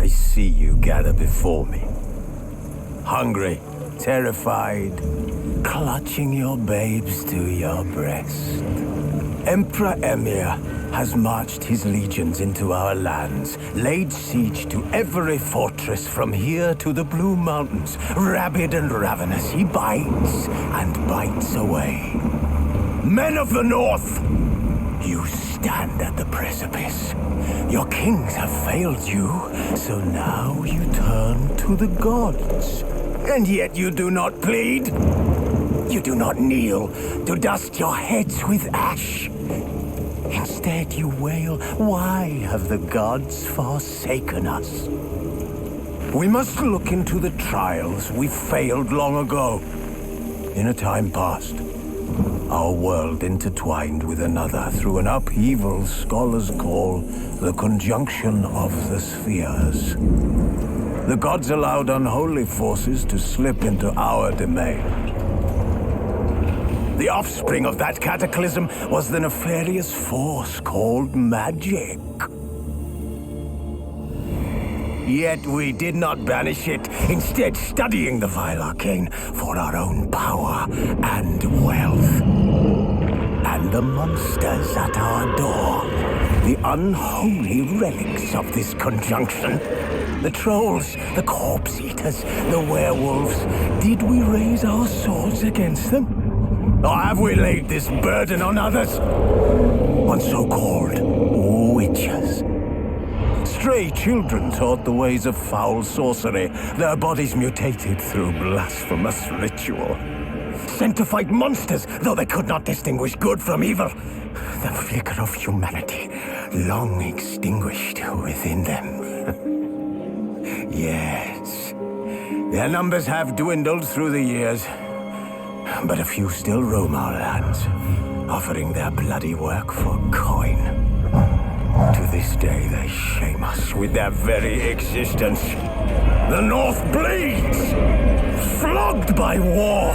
I see you gather before me. Hungry, terrified, clutching your babes to your breast. Emperor Emir has marched his legions into our lands, laid siege to every fortress from here to the Blue Mountains. Rabid and ravenous, he bites and bites away. Men of the North, you stand at the precipice. Your kings have failed you, so now you turn to the gods. And yet you do not plead. You do not kneel to dust your heads with ash. Instead you wail, why have the gods forsaken us? We must look into the trials we failed long ago. In a time past, our world intertwined with another through an upheaval scholars call the conjunction of the spheres. The gods allowed unholy forces to slip into our domain. The offspring of that cataclysm was the nefarious force called magic. Yet we did not banish it, instead studying the vile arcane for our own power and wealth. And the monsters at our door, the unholy relics of this conjunction. The trolls, the corpse eaters, the werewolves. Did we raise our swords against them? Or have we laid this burden on others? On so-called witches. Stray children taught the ways of foul sorcery, their bodies mutated through blasphemous ritual. Sent to fight monsters, though they could not distinguish good from evil. The flicker of humanity, long extinguished within them. Yes, their numbers have dwindled through the years, but a few still roam our lands, offering their bloody work for coin. To this day, they shame us with their very existence. The North bleeds, flogged by war.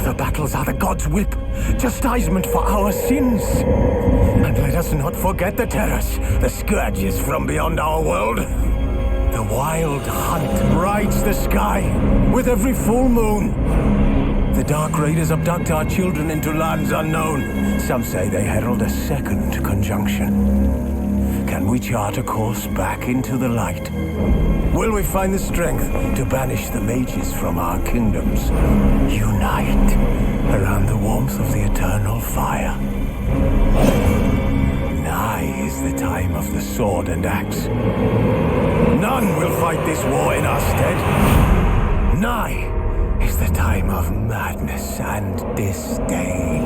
The battles are the gods' whip, chastisement for our sins. And let us not forget the terrors, the scourges from beyond our world. The wild hunt rides the sky with every full moon. The Dark Raiders abduct our children into lands unknown. Some say they herald a second conjunction. Can we chart a course back into the light? Will we find the strength to banish the mages from our kingdoms? Unite around the warmth of the eternal fire. Nigh is the time of the sword and axe. None will fight this war in our stead. Nigh is the time of madness and disdain.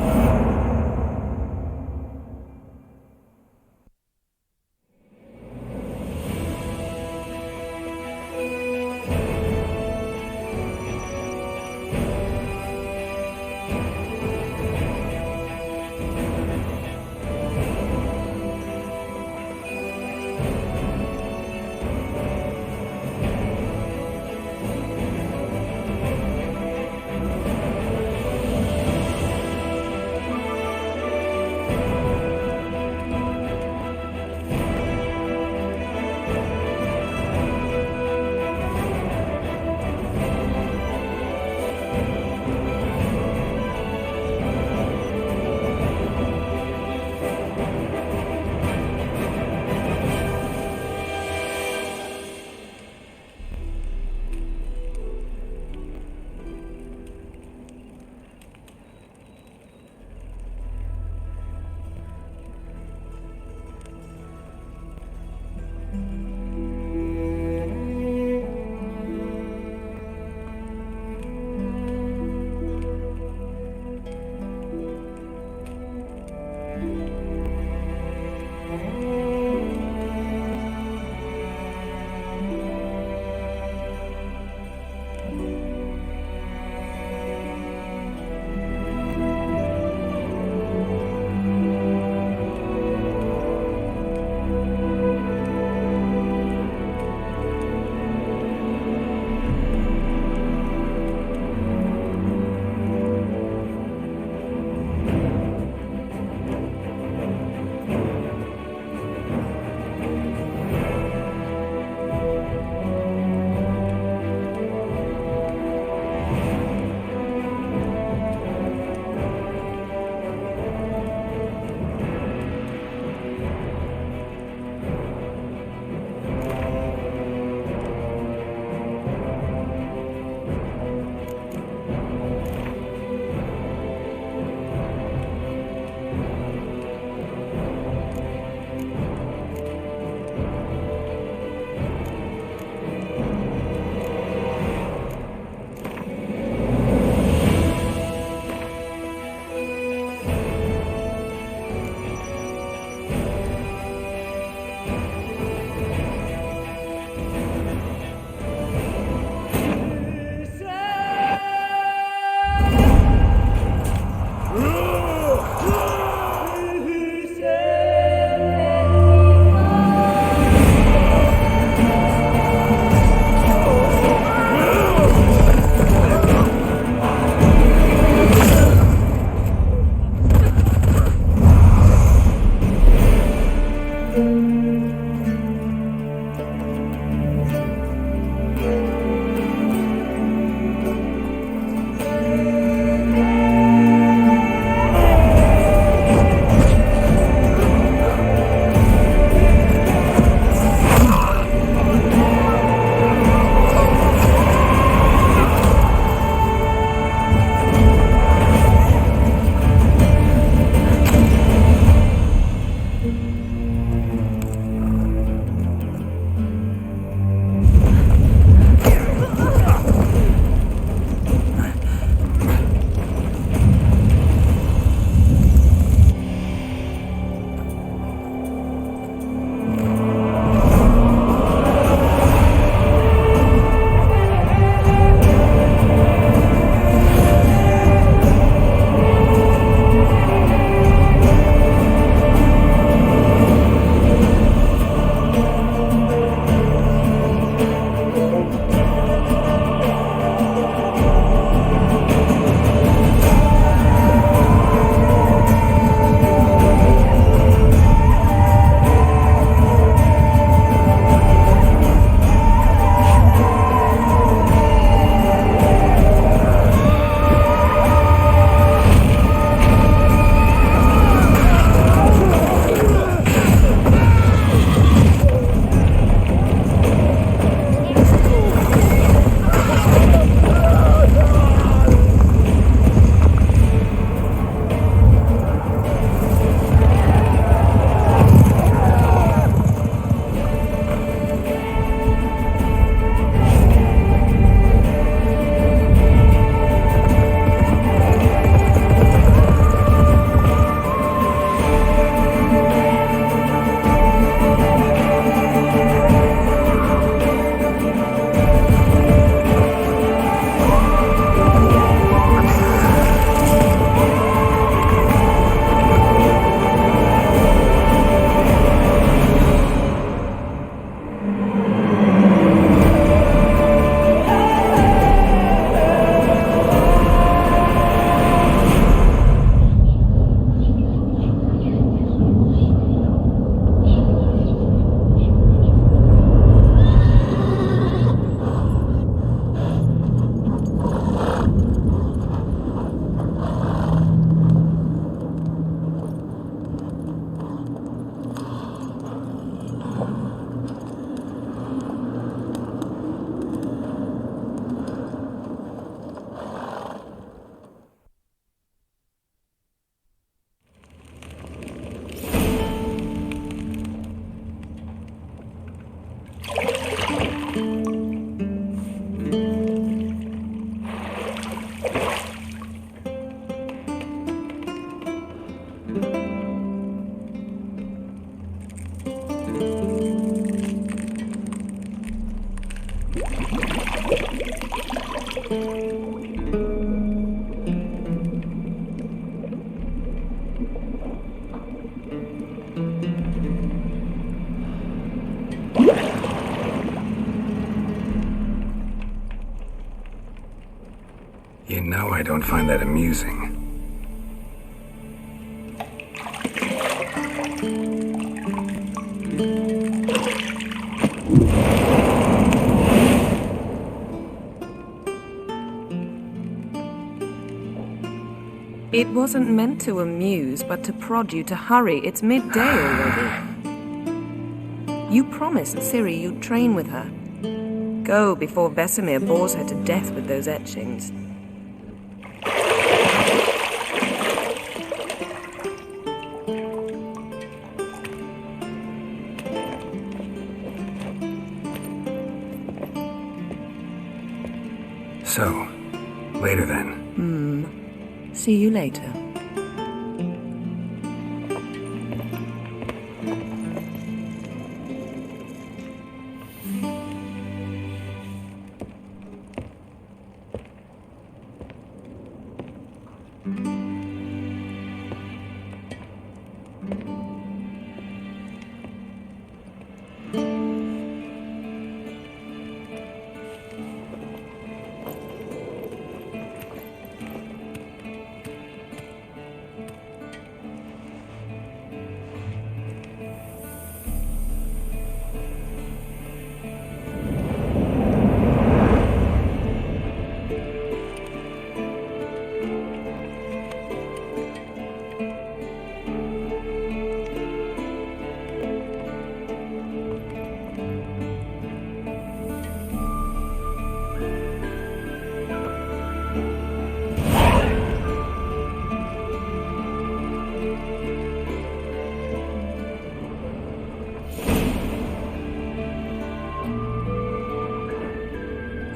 You know I don't find that amusing. It wasn't meant to amuse, but to prod you to hurry. It's midday already. You promised Ciri you'd train with her. Go before Vesemir bores her to death with those etchings. So, later then. See you later.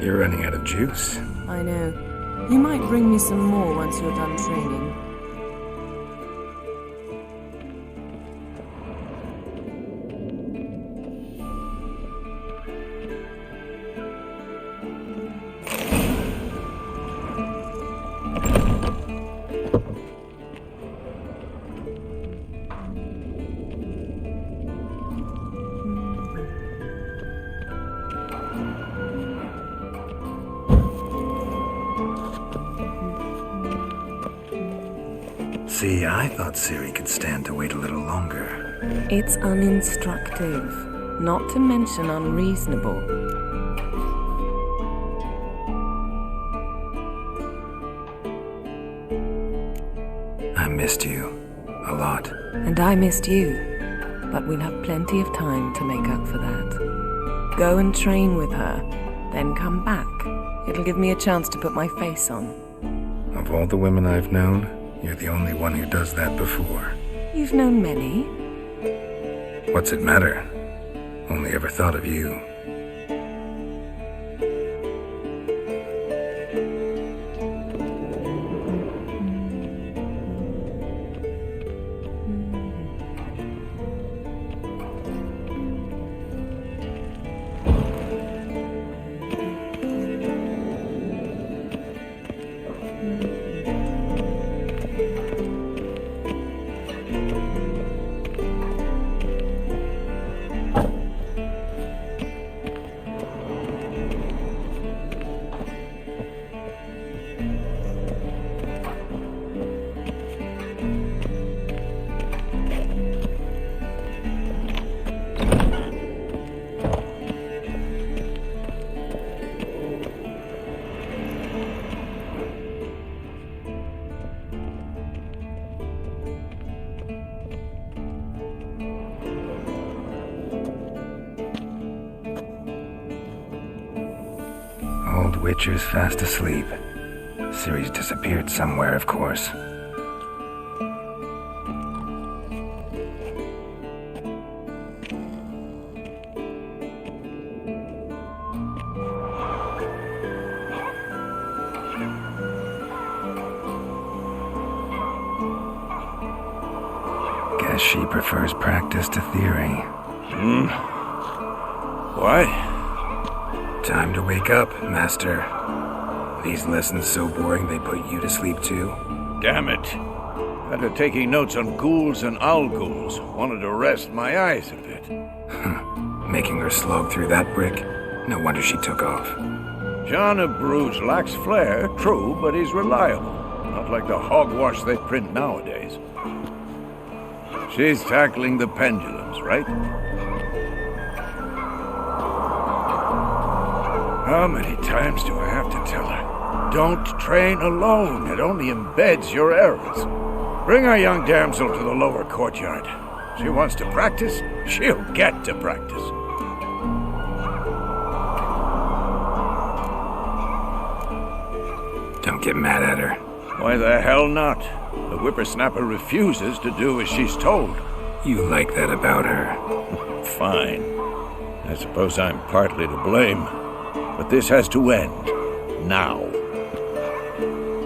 You're running out of juice. I know. You might bring me some more once you're done training. See, I thought Ciri could stand to wait a little longer. It's uninstructive, not to mention unreasonable. I missed you. A lot. And I missed you. But we'll have plenty of time to make up for that. Go and train with her, then come back. It'll give me a chance to put my face on. Of all the women I've known, you're the only one who does that before. You've known many. What's it matter? Only ever thought of you. Old Witcher's fast asleep. Ciri's disappeared somewhere, of course. Guess she prefers practice to theory. What? Time to wake up, Master. These lessons so boring they put you to sleep too? Damn it. Had her taking notes on ghouls and owl-ghouls. Wanted to rest my eyes a bit. Making her slog through that brick? No wonder she took off. John of Bruges lacks flair, true, but he's reliable. Not like the hogwash they print nowadays. She's tackling the pendulums, right? How many times do I have to tell her? Don't train alone. It only embeds your errors. Bring our young damsel to the lower courtyard. She wants to practice, she'll get to practice. Don't get mad at her. Why the hell not? The whippersnapper refuses to do as she's told. You like that about her. Fine. I suppose I'm partly to blame. But this has to end. Now.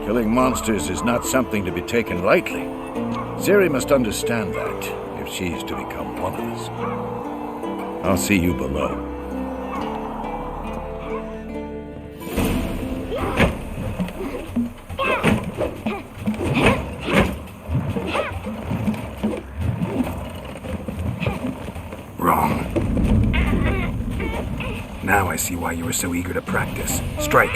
Killing monsters is not something to be taken lightly. Ciri must understand that, if she's to become one of us. I'll see you below. Wrong. Now I see why you were so eager to practice. Strike.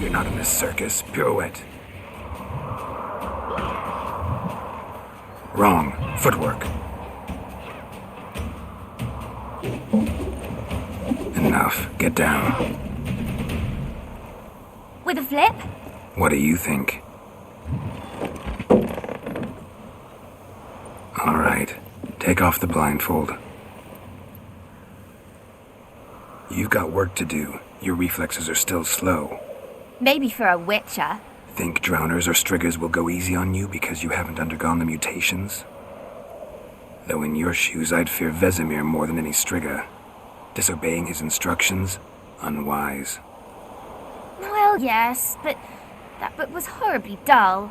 You're not in this circus. Pirouette. Wrong. Footwork. Enough. Get down. With a flip? What do you think? All right. Take off the blindfold. You've got work to do. Your reflexes are still slow. Maybe for a witcher. Think drowners or striggers will go easy on you because you haven't undergone the mutations? Though in your shoes, I'd fear Vesemir more than any strigger. Disobeying his instructions? Unwise. Well, yes, but that book was horribly dull.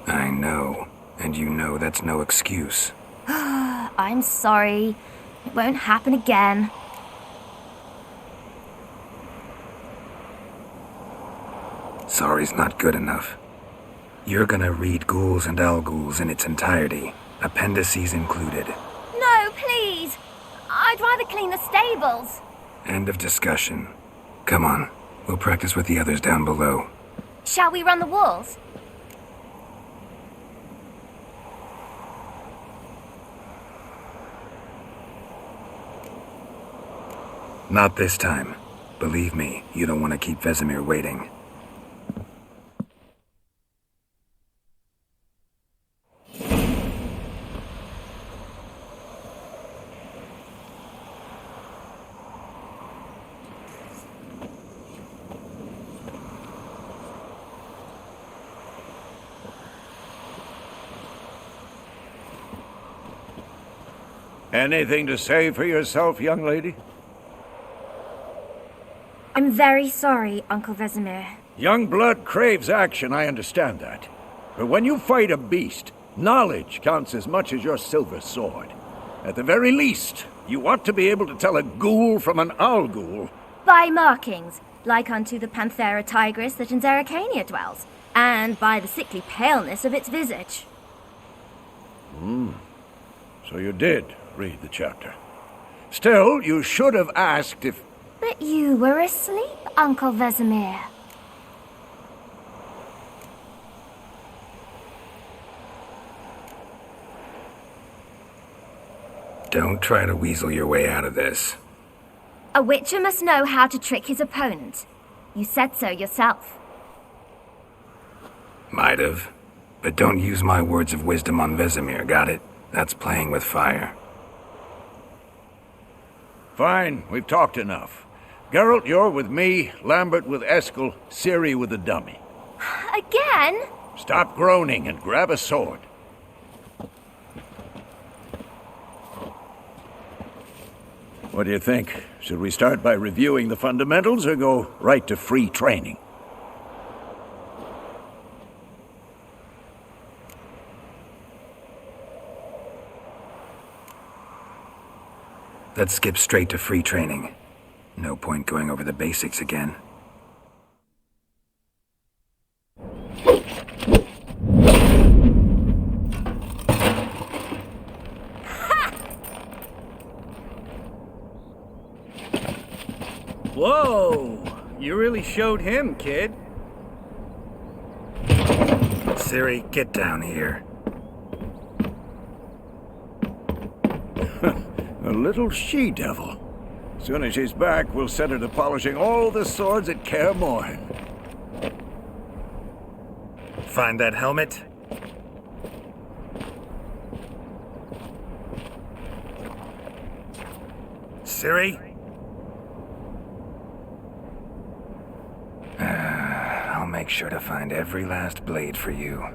I know. And you know that's no excuse. I'm sorry. It won't happen again. Sorry's not good enough. You're gonna read Ghouls and Owl-Ghouls in its entirety, appendices included. No, please! I'd rather clean the stables. End of discussion. Come on, we'll practice with the others down below. Shall we run the walls? Not this time. Believe me, you don't want to keep Vesemir waiting. Anything to say for yourself, young lady? I'm very sorry, Uncle Vesemir. Young blood craves action, I understand that. But when you fight a beast, knowledge counts as much as your silver sword. At the very least, you ought to be able to tell a ghoul from an owl-ghoul. By markings, like unto the Panthera tigris that in Zerrikania dwells, and by the sickly paleness of its visage. So you did read the chapter. Still, you should have asked if... But you were asleep, Uncle Vesemir. Don't try to weasel your way out of this. A witcher must know how to trick his opponent. You said so yourself. Might have. But don't use my words of wisdom on Vesemir, got it? That's playing with fire. Fine, we've talked enough. Geralt, you're with me, Lambert with Eskel, Ciri with the dummy. Again? Stop groaning and grab a sword. What do you think? Should we start by reviewing the fundamentals or go right to free training? Let's skip straight to free training. No point going over the basics again. Whoa! You really showed him, kid. Siri, get down here. A little she-devil. Soon as she's back, we'll set her to polishing all the swords at Kaer Morhen. Find that helmet? Siri? I'll make sure to find every last blade for you.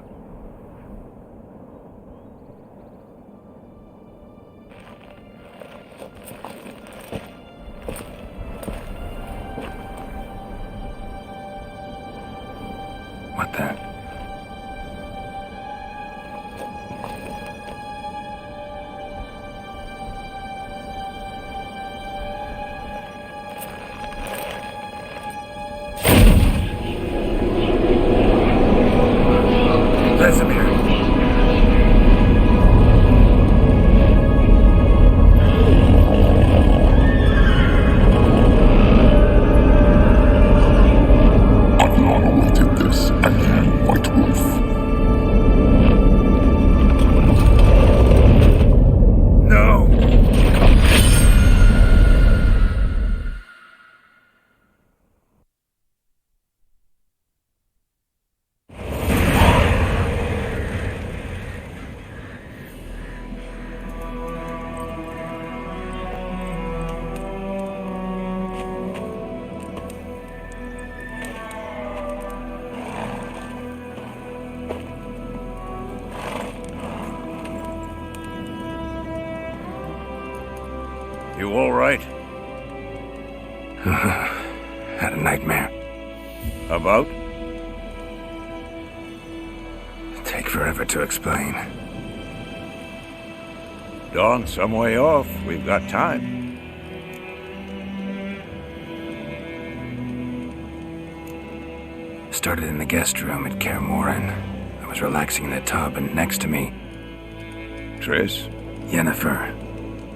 What the? Vesemir. I've long awaited this, and you, White Wolf. No! You all right? Had a nightmare. About? Take forever to explain. Dawn's some way off. We've got time. Started in the guest room at Kaer Morhen. I was relaxing in a tub, and next to me, Triss? Yennefer.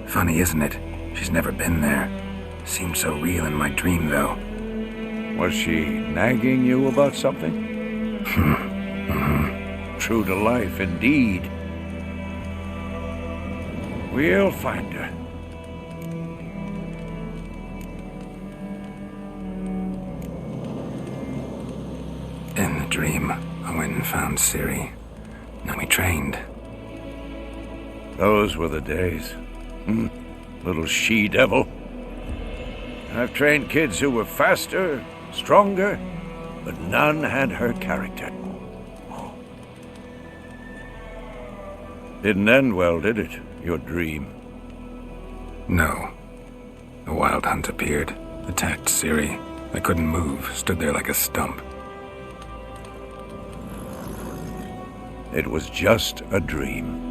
Funny, isn't it? She's never been there. Seemed so real in my dream, though. Was she nagging you about something? True to life, indeed. We'll find her. In the dream, I went and found Ciri. Then we trained. Those were the days. Little she-devil. I've trained kids who were faster, stronger, but none had her character. Didn't end well, did it? Your dream? No. A wild hunt appeared, attacked Ciri. I couldn't move, stood there like a stump. It was just a dream.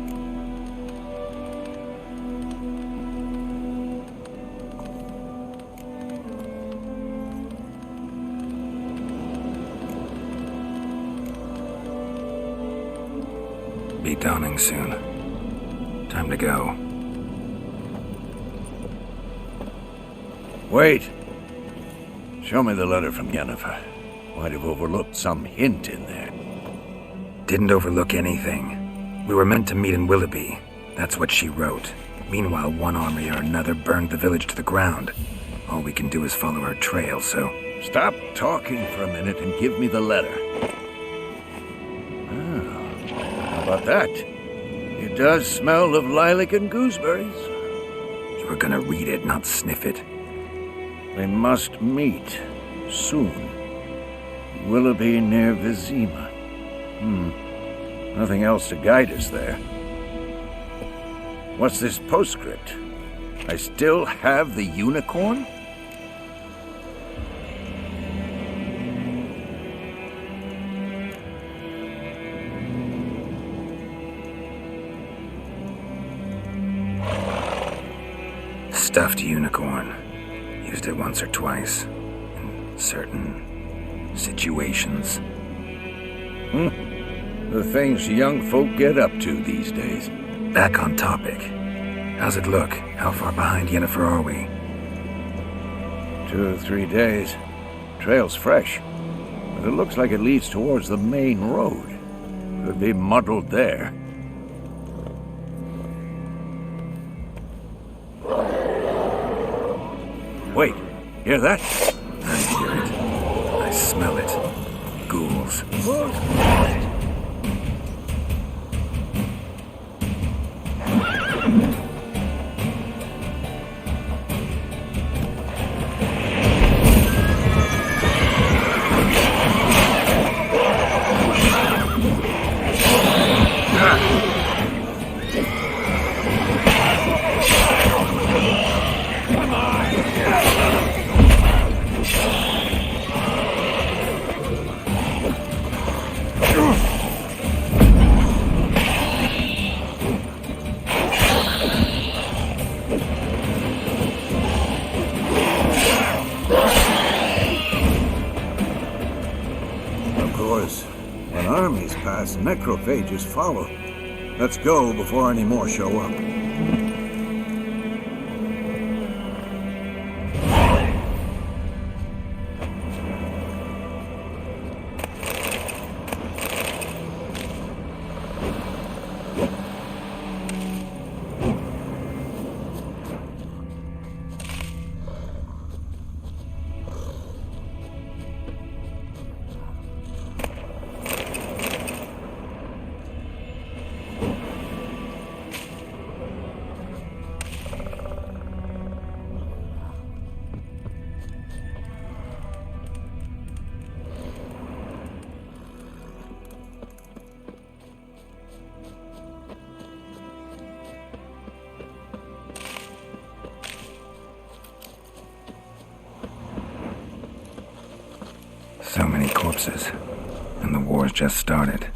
Be dawning soon. Time to go. Wait. Show me the letter from Yennefer. Might have overlooked some hint in there. Didn't overlook anything. We were meant to meet in Willoughby. That's what she wrote. Meanwhile, one army or another burned the village to the ground. All we can do is follow her trail, so... Stop talking for a minute and give me the letter. How about that? It does smell of lilac and gooseberries. You were gonna read it, not sniff it. We must meet soon. Willoughby near Vizima. Nothing else to guide us there. What's this postscript? I still have the unicorn? Stuffed unicorn. Used it once or twice. In certain situations. The things young folk get up to these days. Back on topic. How's it look? How far behind Yennefer are we? 2 or 3 days. Trail's fresh. But it looks like it leads towards the main road. Could be muddled there. Wait, hear that? I hear it. I smell it. Ghouls. Necrophages follow. Let's go before any more show up. So many corpses, and the war's just started.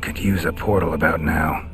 could use a portal about now.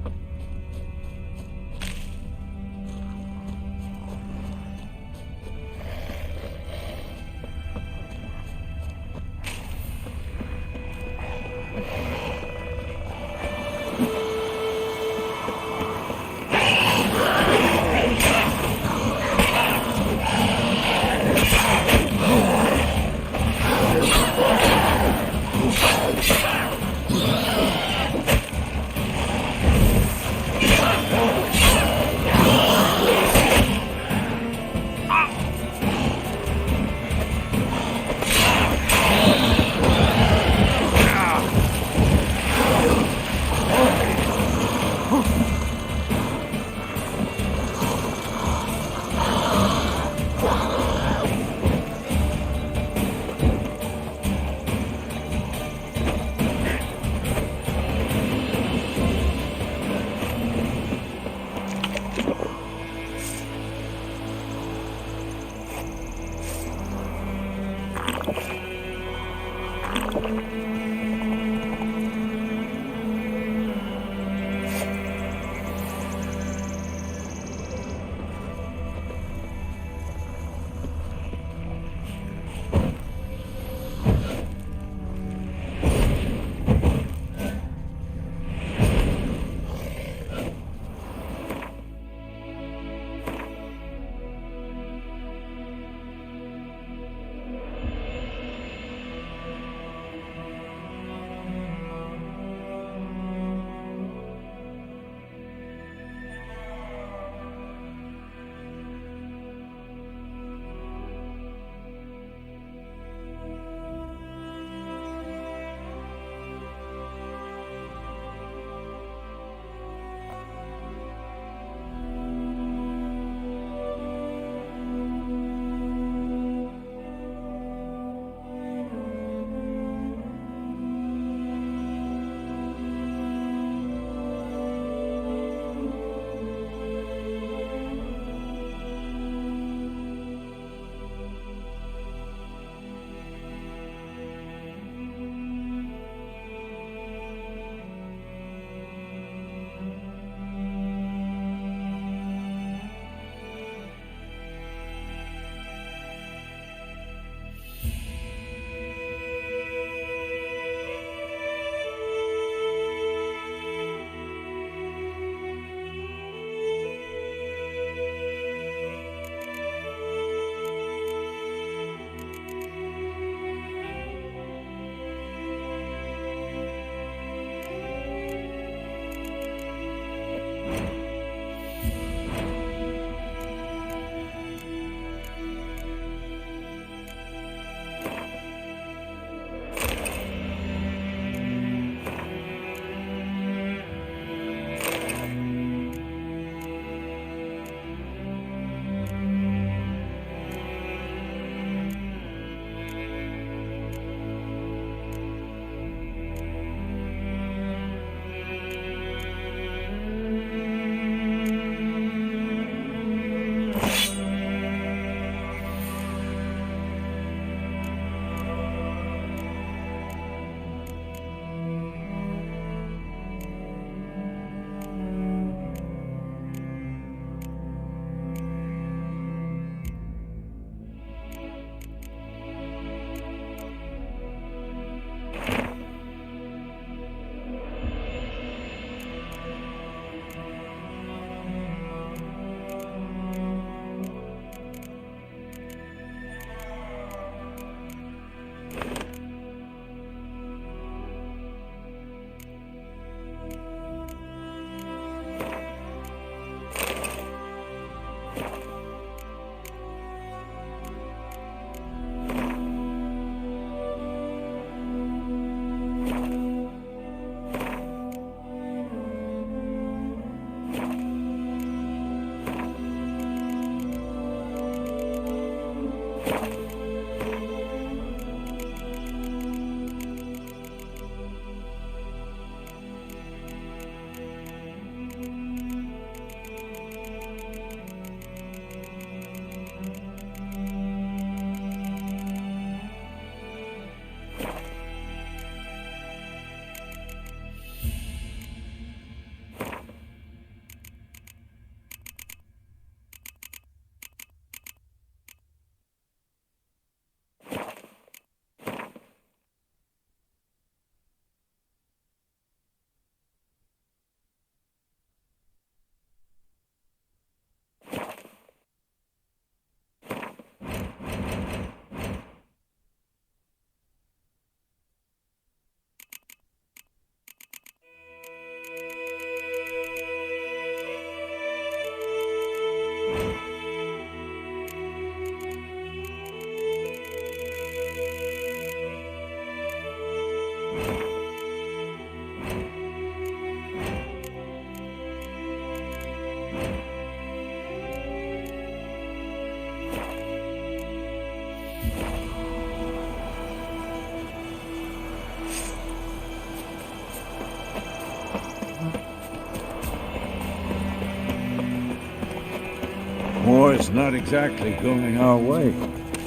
war's not exactly going our way.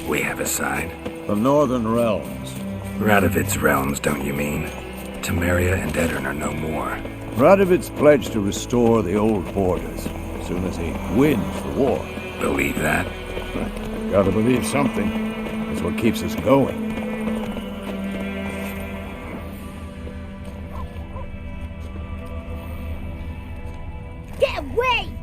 We have a side. The Northern Realms. Radovid's realms, don't you mean? Temeria and Edirn are no more. Radovid's pledged to restore the old borders as soon as he wins the war. Believe that? Gotta believe something. That's what keeps us going. Get away!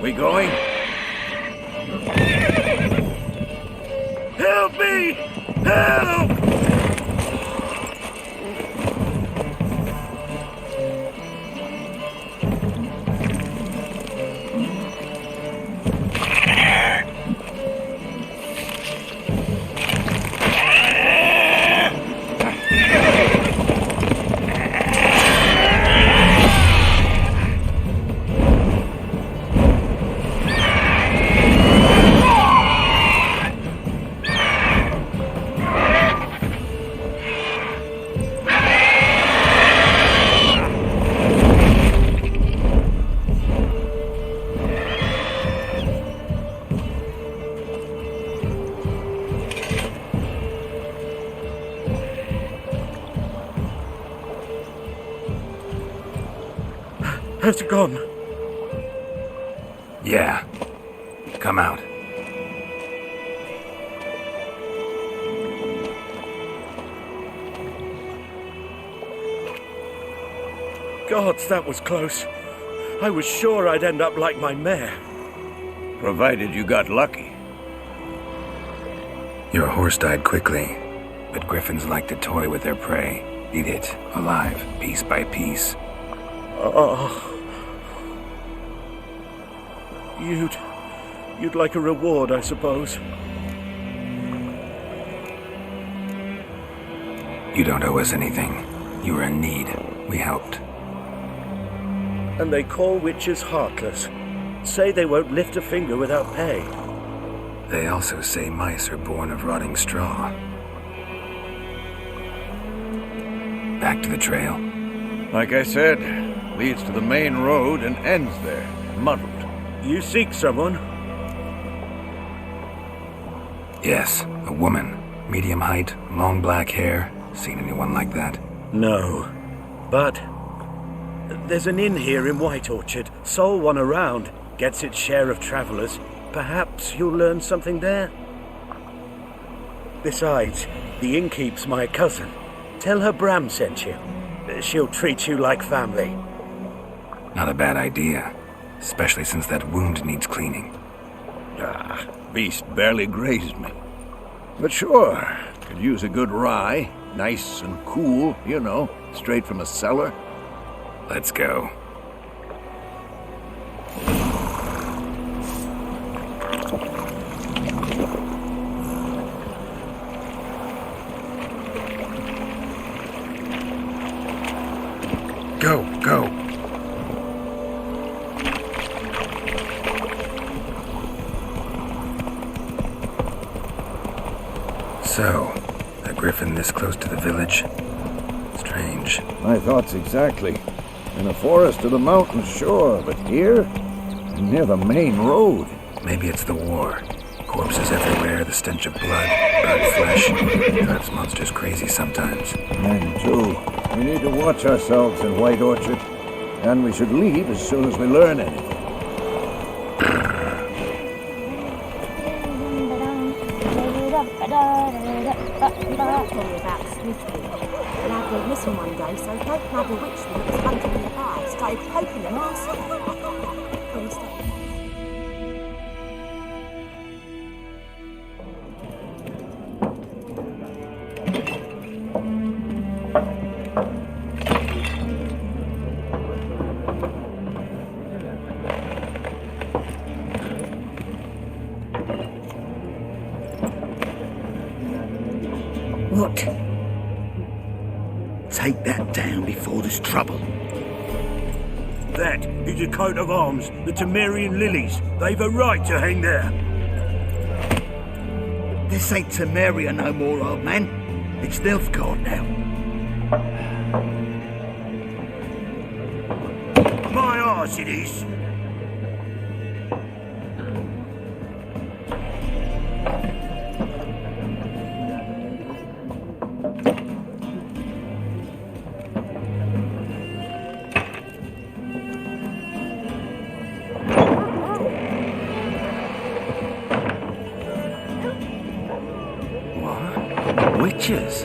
We going? Help me! Help! How's it gone? Yeah. Come out. Gods, that was close. I was sure I'd end up like my mare. Provided you got lucky. Your horse died quickly, but griffins like to toy with their prey. Eat it, alive, piece by piece. Oh. You'd like a reward, I suppose. You don't owe us anything. You were in need. We helped. And they call witches heartless. Say they won't lift a finger without pay. They also say mice are born of rotting straw. Back to the trail. Like I said, leads to the main road and ends there, muddled. You seek someone? Yes, a woman. Medium height, long black hair. Seen anyone like that? No. But there's an inn here in White Orchard. Sole one around. Gets its share of travelers. Perhaps you'll learn something there? Besides, the innkeep's my cousin. Tell her Bram sent you. She'll treat you like family. Not a bad idea. Especially since that wound needs cleaning. Beast barely grazed me. But sure, could use a good rye. Nice and cool, you know, straight from a cellar. Let's go. Go, go. So, a griffin this close to the village? Strange. My thoughts exactly. In a forest or the mountains, sure, but here? Near the main road. Maybe it's the war. Corpses everywhere, the stench of blood, burnt flesh. Drives monsters crazy sometimes. And too, we need to watch ourselves in White Orchard. And we should leave as soon as we learn anything. Tell you about Smithy. Lad went missing one day, so no bloody witchman that was hunting in the bar started poking the master. What? Take that down before there's trouble. That is a coat of arms, the Temerian lilies. They've a right to hang there. This ain't Temeria no more, old man. It's Nilfgaard now. My arse it is. Witches?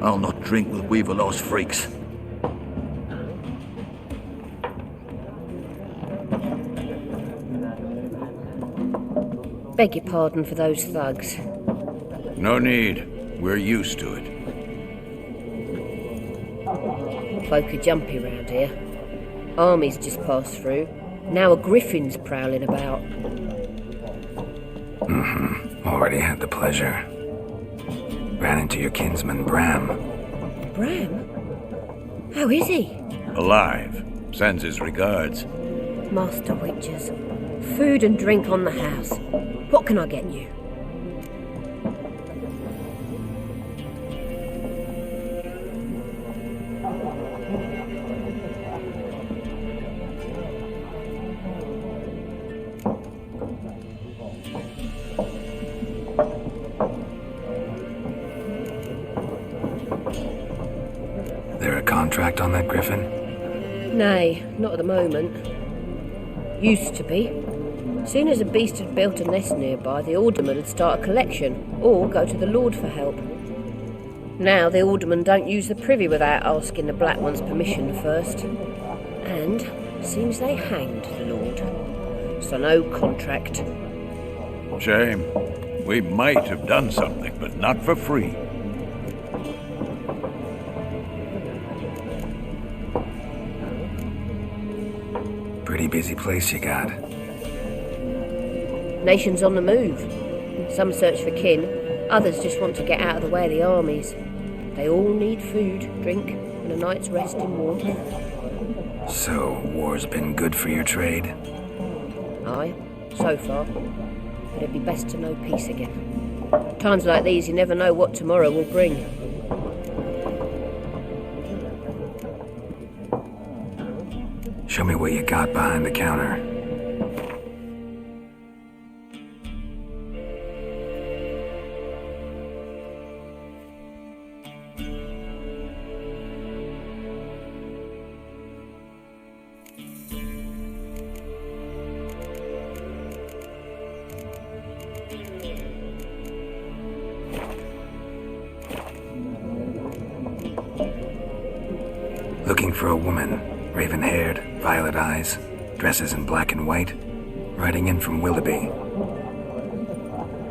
I'll not drink with Weaverlost freaks. Beg your pardon for those thugs. No need. We're used to it. Folk are jumpy round here. Armies just passed through. Now a griffin's prowling about. Already had the pleasure. Ran into your kinsman, Bram. Bram? How is he? Alive. Sends his regards. Master Witchers. Food and drink on the house. What can I get you? There a contract on that griffin? Nay, not at the moment. Used to be. Soon as a beast had built a nest nearby, the alderman would start a collection, or go to the Lord for help. Now the alderman don't use the privy without asking the Black One's permission first. And seems they hanged the Lord. So no contract. Shame. We might have done something, but not for free. Pretty busy place you got. Nations on the move. Some search for kin, others just want to get out of the way of the armies. They all need food, drink, and a night's rest in warmth. So, war's been good for your trade? Aye, so far. But it'd be best to know peace again. Times like these, you never know what tomorrow will bring. Show me what you got behind the counter. Looking for a woman, raven-haired, violet eyes, dresses in black and white, riding in from Willoughby.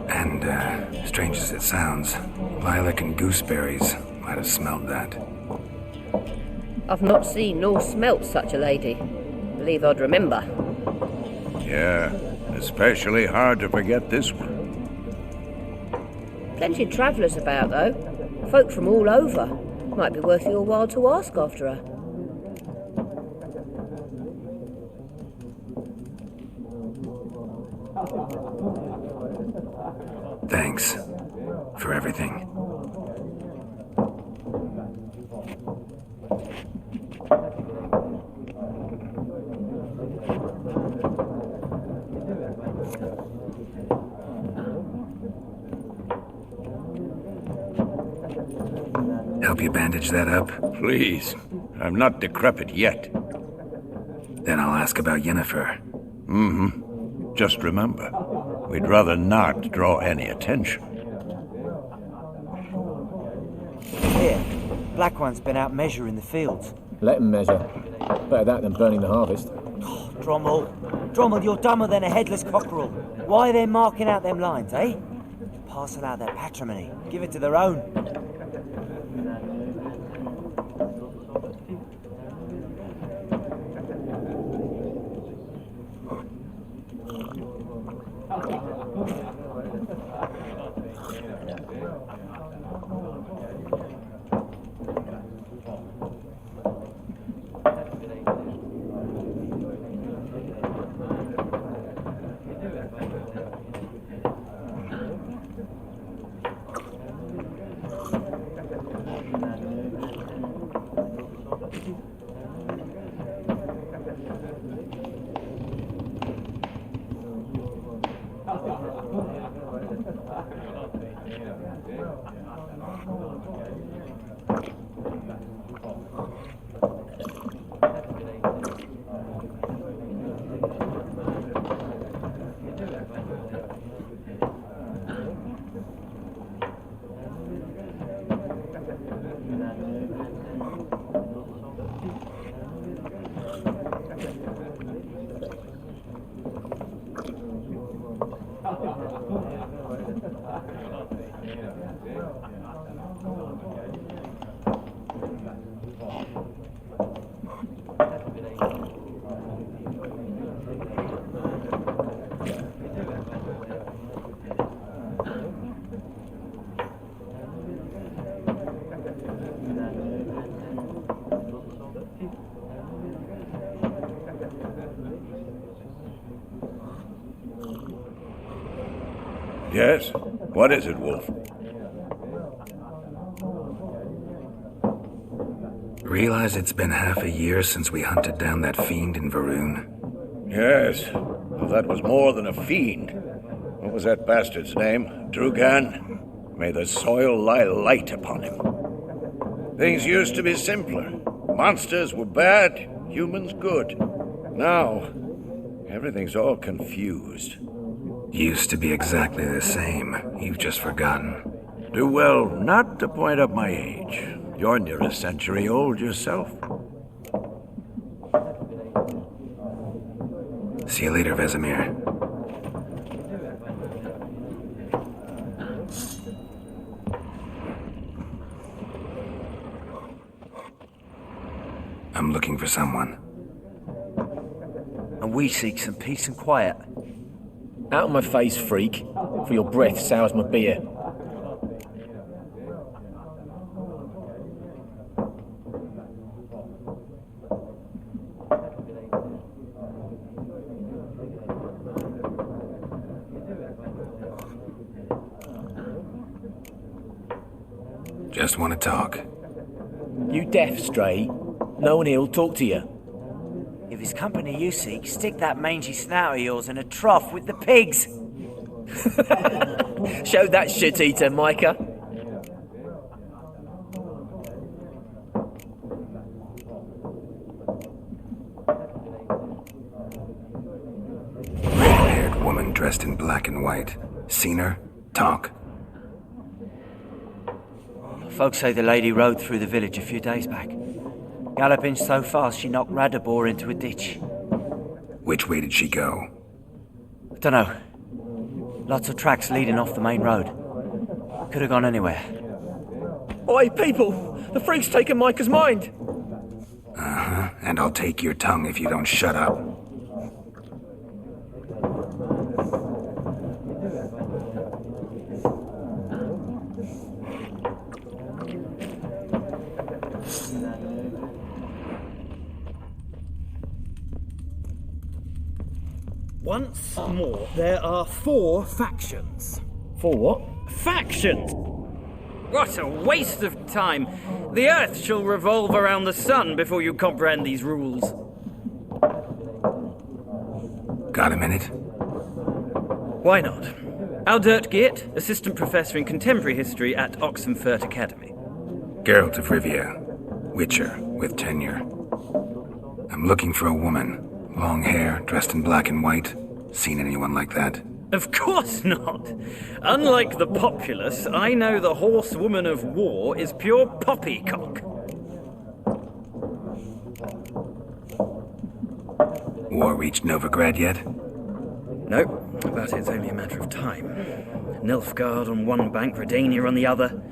And, strange as it sounds, lilac and gooseberries might have smelled that. I've not seen nor smelt such a lady. Believe I'd remember. Yeah, especially hard to forget this one. Plenty of travellers about, though. Folk from all over. Might be worth your while to ask after her. Thanks for everything. Help you bandage that up? Please. I'm not decrepit yet. Then I'll ask about Yennefer. Mm-hmm. Just remember, we'd rather not draw any attention. Here, Black One's been out measuring the fields. Let him measure. Better that than burning the harvest. Drommel, you're dumber than a headless cockerel. Why are they marking out them lines, eh? Parcel out their patrimony. Give it to their own. Yes? What is it, Wolf? Realize it's been half a year since we hunted down that fiend in Varun? Yes. Well, that was more than a fiend. What was that bastard's name? Drugan? May the soil lie light upon him. Things used to be simpler. Monsters were bad, humans good. Now, everything's all confused. Used to be exactly the same. You've just forgotten. Do well not to point up my age. You're near a century old yourself. See you later, Vesemir. I'm looking for someone. And we seek some peace and quiet. Out of my face, freak, for your breath sours my beer. Just want to talk. You deaf, Stray? No one here'll talk to you. If it's company you seek, stick that mangy snout of yours in a trough with the pigs. Show that shit-eater, Micah. Red-haired woman dressed in black and white. Seen her? Talk. Folks say the lady rode through the village a few days back. Galloping so fast she knocked Radabor into a ditch. Which way did she go? Dunno. Lots of tracks leading off the main road. Could have gone anywhere. Oi, people! The freak's taken Micah's mind! Uh-huh, and I'll take your tongue if you don't shut up. Once more, there are 4 factions. 4 what? Factions! What a waste of time! The Earth shall revolve around the sun before you comprehend these rules. Got a minute? Why not? Aldert Geert, Assistant Professor in Contemporary History at Oxenfurt Academy. Geralt of Rivia, Witcher, with tenure. I'm looking for a woman. Long hair, dressed in black and white. Seen anyone like that? Of course not! Unlike the populace, I know the horsewoman of war is pure poppycock. War reached Novigrad yet? No, but it's only a matter of time. Nilfgaard on one bank, Redania on the other,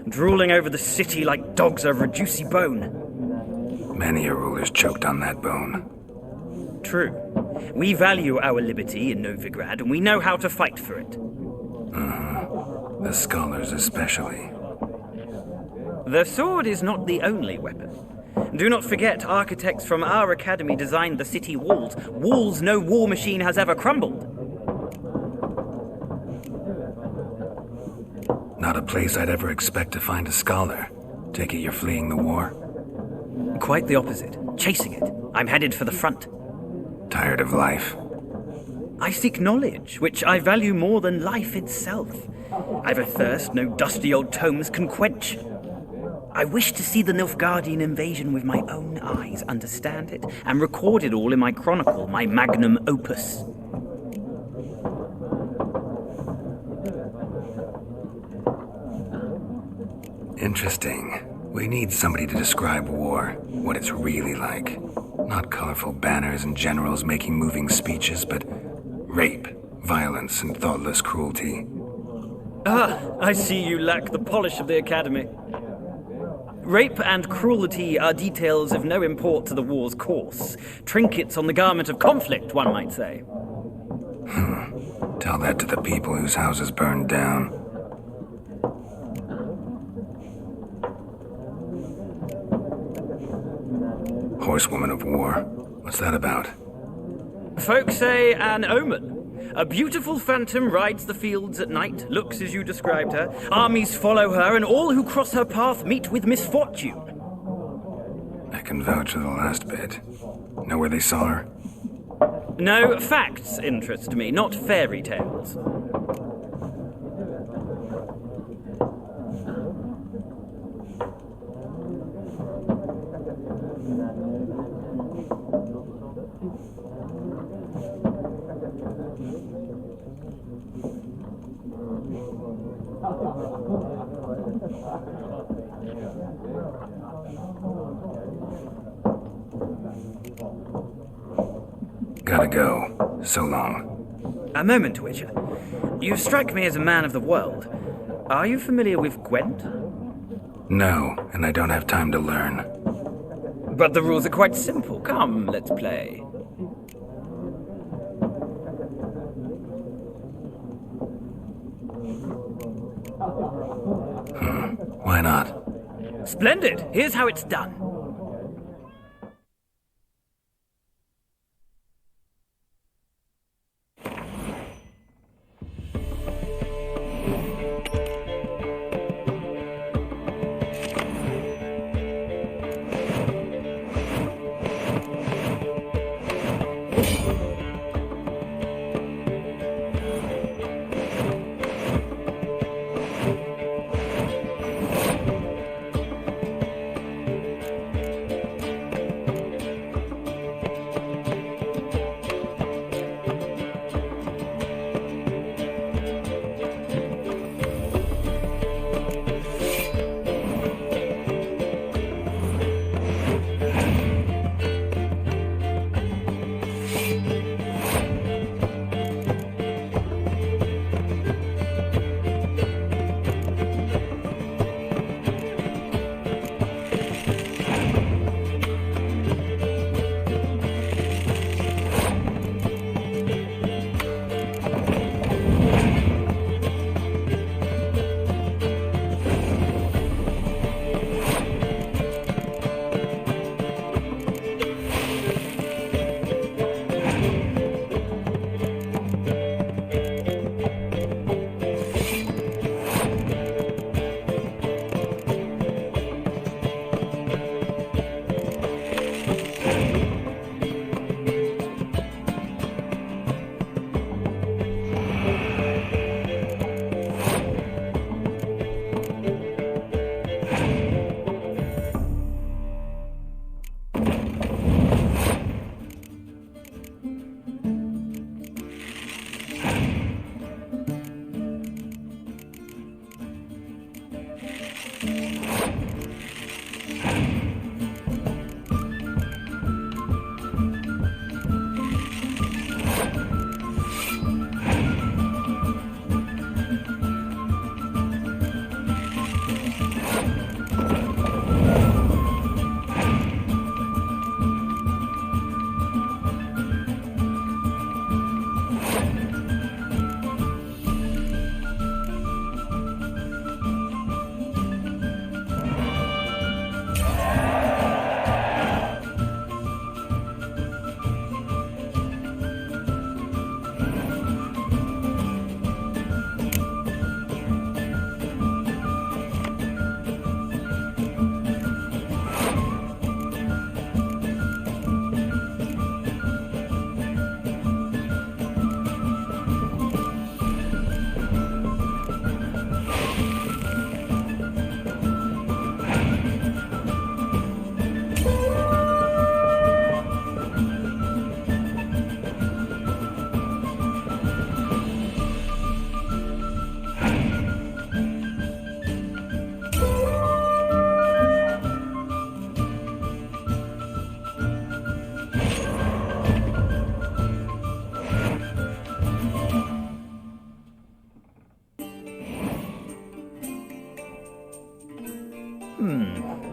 drooling over the city like dogs over a juicy bone. Many a ruler's choked on that bone. True. We value our liberty in Novigrad, and we know how to fight for it. The scholars especially. The sword is not the only weapon. Do not forget, architects from our academy designed the city walls. Walls no war machine has ever crumbled. Not a place I'd ever expect to find a scholar. Take it you're fleeing the war? Quite the opposite. Chasing it. I'm headed for the front. Tired of life? I seek knowledge, which I value more than life itself. I've a thirst no dusty old tomes can quench. I wish to see the Nilfgaardian invasion with my own eyes, understand it, and record it all in my chronicle, my magnum opus. Interesting. We need somebody to describe war, what it's really like. Not colorful banners and generals making moving speeches, but rape, violence, and thoughtless cruelty. Ah, I see you lack the polish of the academy. Rape and cruelty are details of no import to the war's course. Trinkets on the garment of conflict, one might say. Tell that to the people whose houses burned down. Horsewoman of War. What's that about? Folk say an omen. A beautiful phantom rides the fields at night, looks as you described her. Armies follow her, and all who cross her path meet with misfortune. I can vouch for the last bit. Know where they saw her? No, facts interest me, not fairy tales. Gotta go. So long. A moment, Witcher. You strike me as a man of the world. Are you familiar with Gwent? No, and I don't have time to learn. But the rules are quite simple. Come, let's play. Why not? Splendid! Here's how it's done.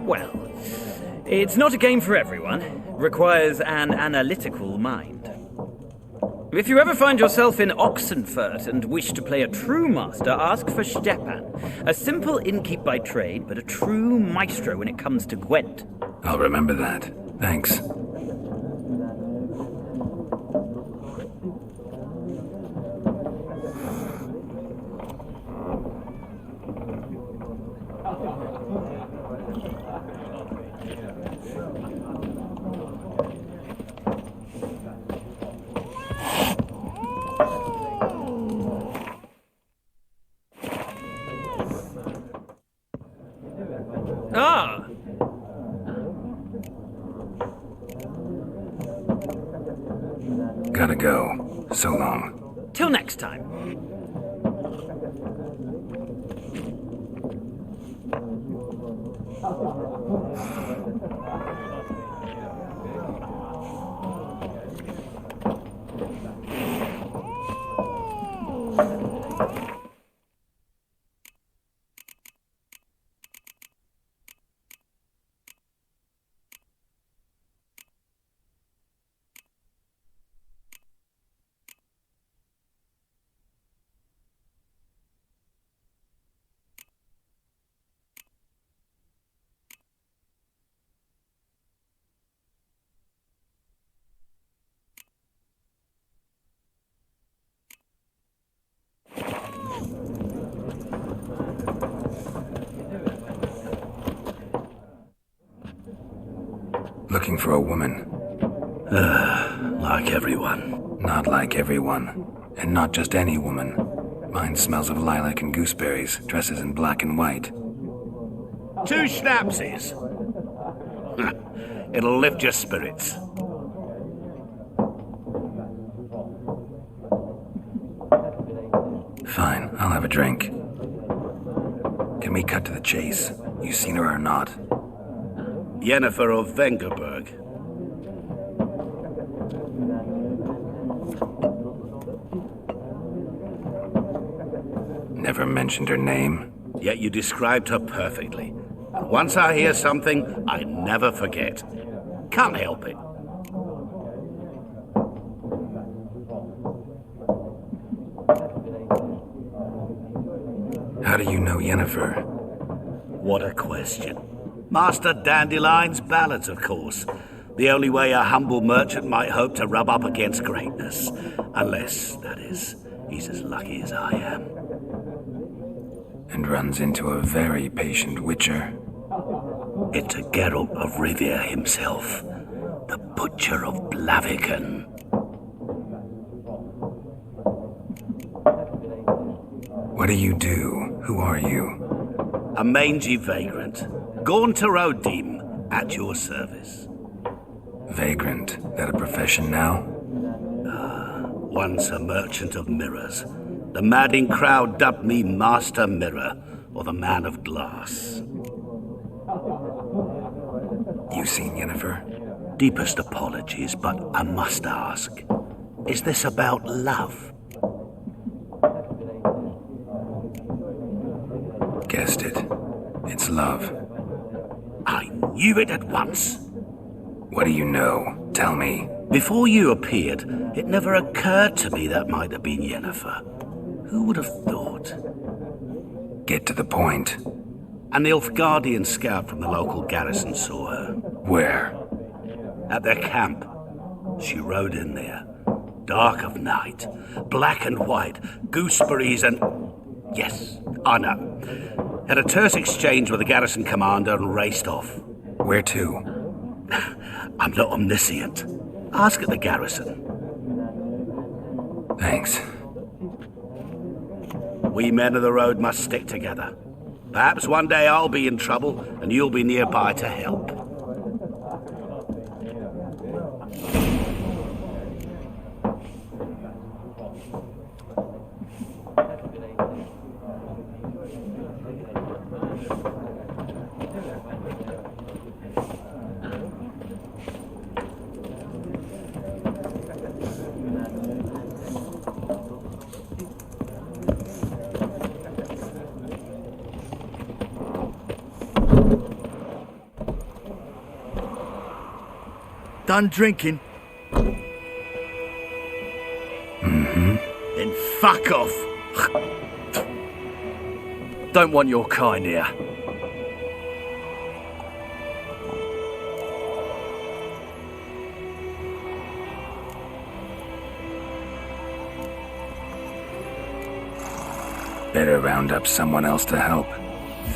Well, it's not a game for everyone. It requires an analytical mind. If you ever find yourself in Oxenfurt and wish to play a true master, ask for Stepan. A simple innkeep by trade, but a true maestro when it comes to Gwent. I'll remember that. Thanks. Ah! Gotta go. So long. Till next time. Looking for a woman. Like everyone. Not like everyone. And not just any woman. Mine smells of lilac and gooseberries, dresses in black and white. 2 schnapsies. It'll lift your spirits. Fine, I'll have a drink. Can we cut to the chase? You seen her or not? Yennefer of Vengerberg. Never mentioned her name. Yet you described her perfectly. And once I hear something, I never forget. Can't help it. How do you know Yennefer? What a question. Master Dandelion's ballads, of course. The only way a humble merchant might hope to rub up against greatness. Unless, that is, he's as lucky as I am. And runs into a very patient witcher. It's a Geralt of Rivia himself. The Butcher of Blaviken. What do you do? Who are you? A mangy vagrant. Gaunter Odim, at your service. Vagrant? That a profession now? Once a merchant of mirrors. The madding crowd dubbed me Master Mirror, or the Man of Glass. You seen Yennefer? Deepest apologies, but I must ask. Is this about love? Guessed it. It's love. I knew it at once. What do you know? Tell me. Before you appeared, it never occurred to me that might have been Yennefer. Who would have thought? Get to the point. An Nilfgaardian scout from the local garrison saw her. Where? At their camp. She rode in there. Dark of night. Black and white. Gooseberries and... Yes, I know. Had a terse exchange with the garrison commander and raced off. Where to? I'm not omniscient. Ask at the garrison. Thanks. We men of the road must stick together. Perhaps one day I'll be in trouble and you'll be nearby to help. done drinking? Mm-hmm. Then fuck off. Don't want your kind here. Better round up someone else to help.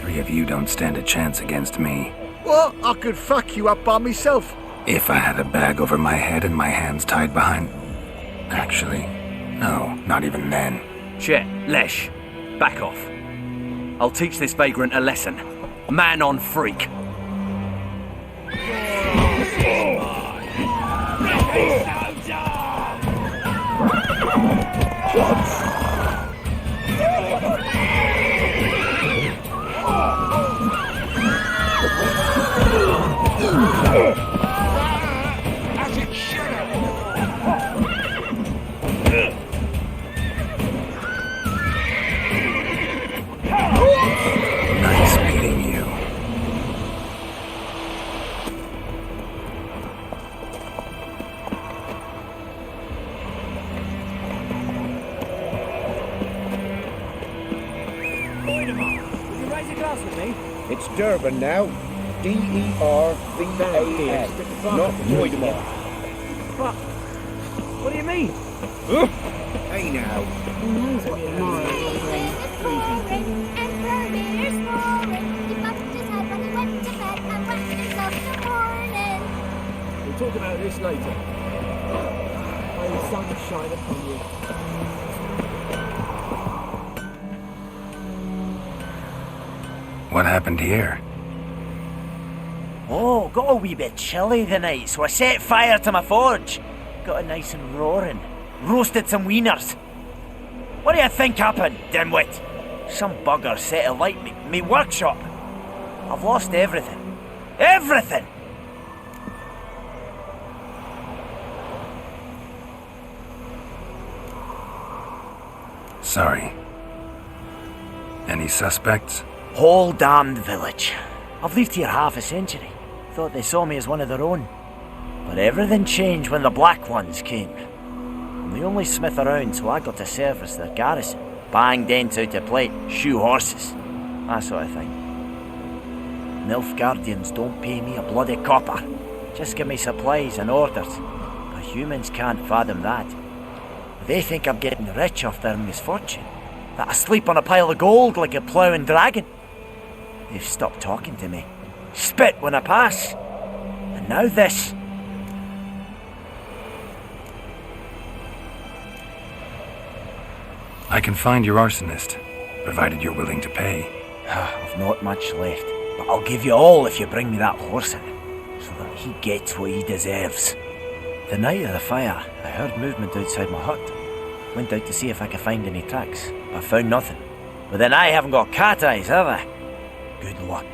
3 of you don't stand a chance against me. What? I could fuck you up by myself. If I had a bag over my head and my hands tied behind... Actually, no, not even then. Chet, Lesh, back off. I'll teach this vagrant a lesson. Man on freak. Nice meeting you. Would you raise a glass with me? It's Durban now. D-E-R-V-A-N. Not Voidemar. What do you mean? Hey now. Who knows what the moral We'll talk about this later. May the sun shine upon you. What happened here? Oh, got a wee bit chilly the night, so I set fire to my forge. Got it nice and roaring. Roasted some wieners. What do you think happened, dimwit? Some bugger set alight me workshop. I've lost everything. Everything! Sorry. Any suspects? Whole damned village. I've lived here half a century. Thought they saw me as one of their own. But everything changed when the Black Ones came. I'm the only smith around, so I got to service their garrison. Bang dents out of plate, shoe horses. That sort of thing. Nilfgaardians don't pay me a bloody copper. Just give me supplies and orders. But humans can't fathom that. They think I'm getting rich off their misfortune. That I sleep on a pile of gold like a ploughing dragon. They've stopped talking to me. Spit when I pass. And now this. I can find your arsonist, provided you're willing to pay. I've not much left, but I'll give you all if you bring me that horse in, so that he gets what he deserves. The night of the fire, I heard movement outside my hut. Went out to see if I could find any tracks, but I found nothing. But then I haven't got cat eyes, have I? Good luck.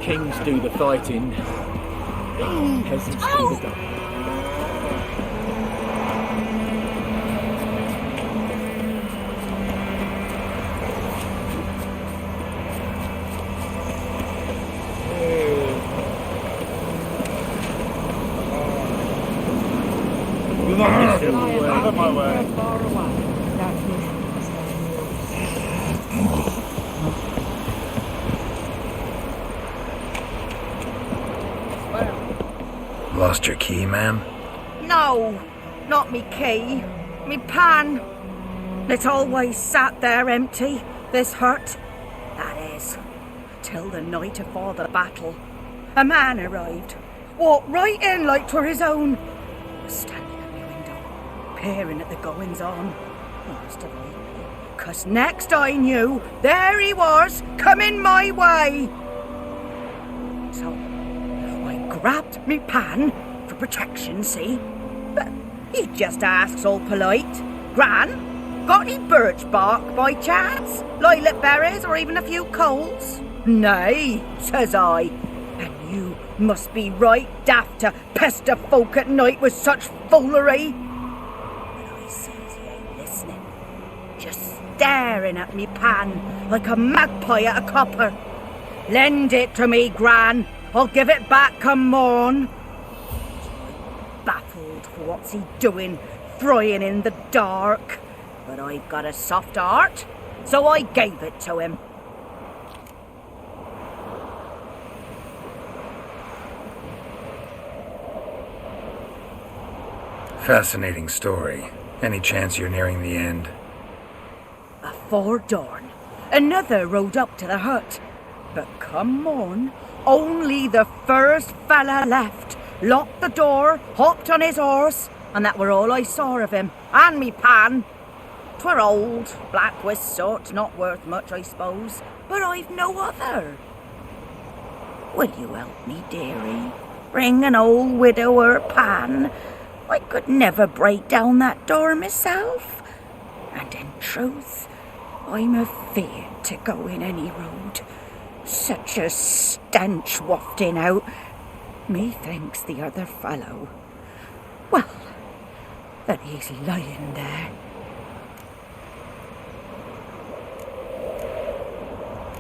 Kings do the fighting, peasants do the gun. Out of my way. Far away. That's Lost your key, ma'am? No, not me key. Me pan. It's always sat there empty, this hut. That is, till the night afore the battle. A man arrived, walked right in like 'twere his own. Was standing at my window, peering at the goings-on. Must have I. 'Cause next I knew, there he was, coming my way. So I grabbed me pan for protection, see? But he just asks all polite, Gran, got any birch bark by chance? Lilac berries or even a few coals? Nay, says I. And you must be right daft to pester folk at night with such foolery. But I sees he ain't listening, just staring at me pan like a magpie at a copper. Lend it to me, Gran. I'll give it back come morn. Baffled for what's he doing, frying in the dark. But I've got a soft heart, so I gave it to him. Fascinating story. Any chance you're nearing the end? Afore dawn, another rode up to the hut. But come morn, only the first fella left, locked the door, hopped on his horse, and that were all I saw of him, and me pan. 'Twere old, black with soot, not worth much, I suppose, but I've no other. Will you help me, dearie? Bring an old widower pan. I could never break down that door myself. And in truth, I'm afeard to go in any road. Such a stench wafting out. Methinks the other fellow, well, that he's lying there.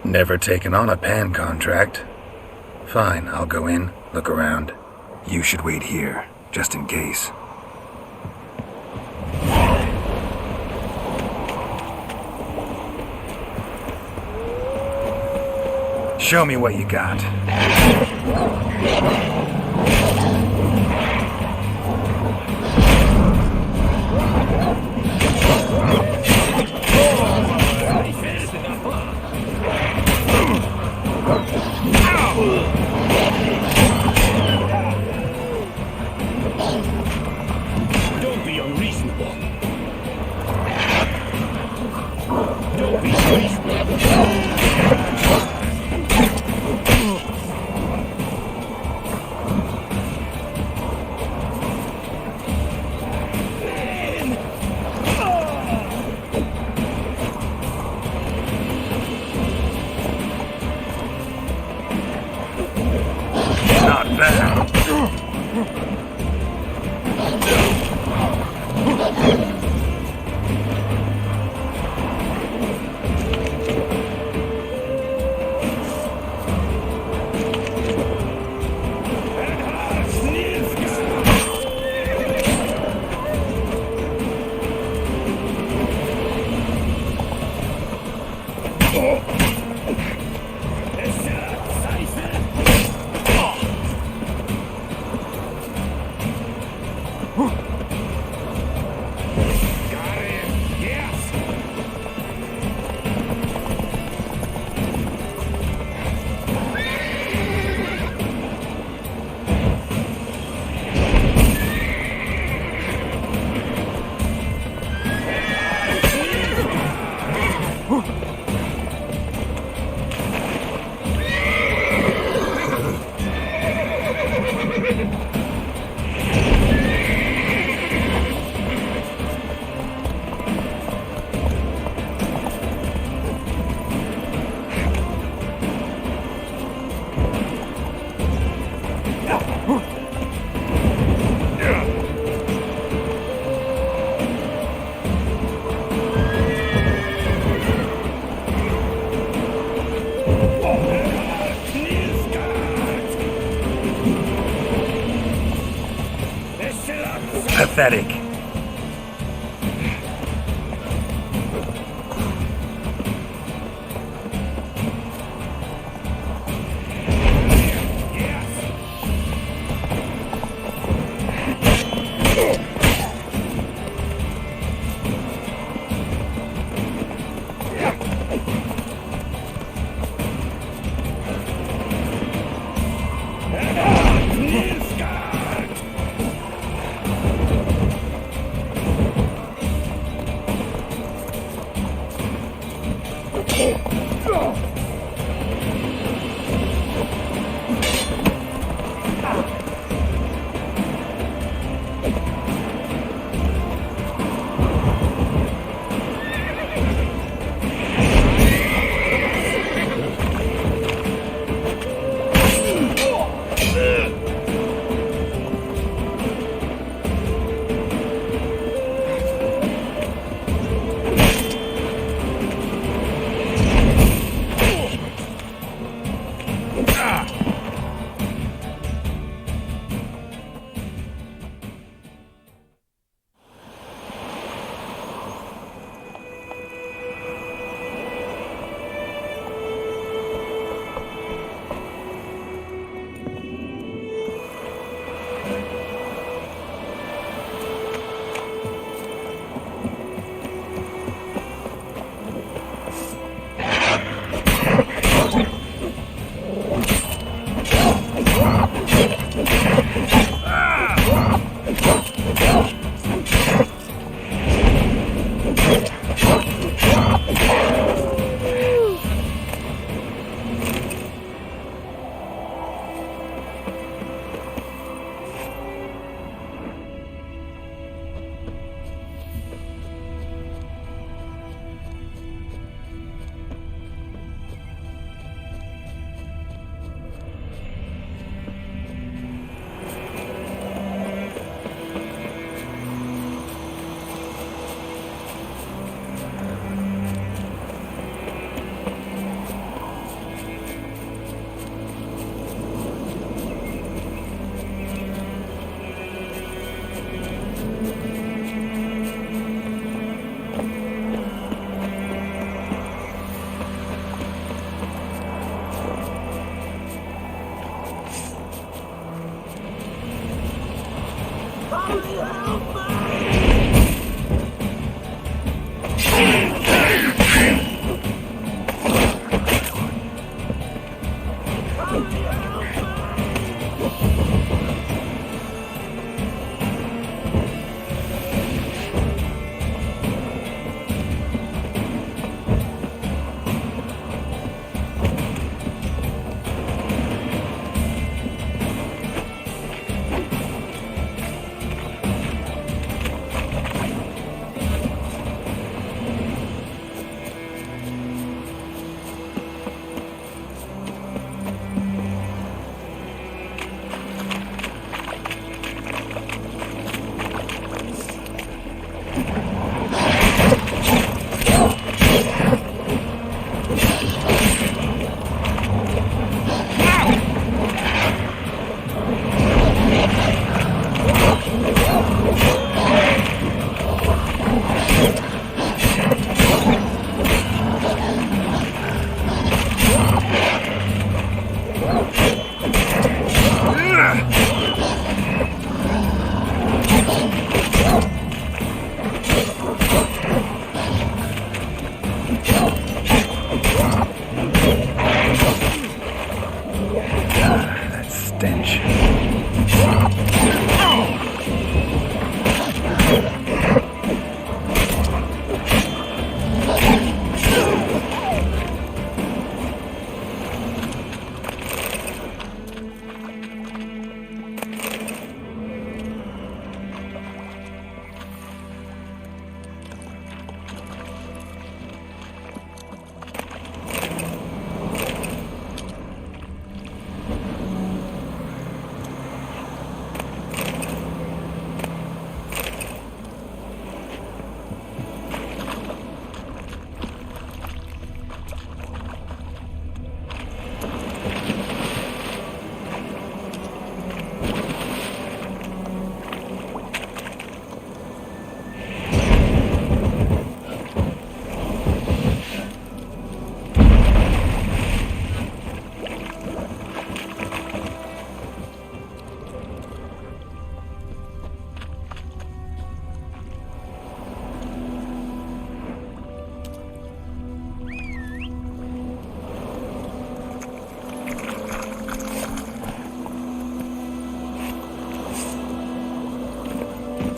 Never taken on a pan contract. Fine, I'll go in, look around. You should wait here, just in case. Show me what you got. Don't be unreasonable. Don't be unreasonable. Pathetic.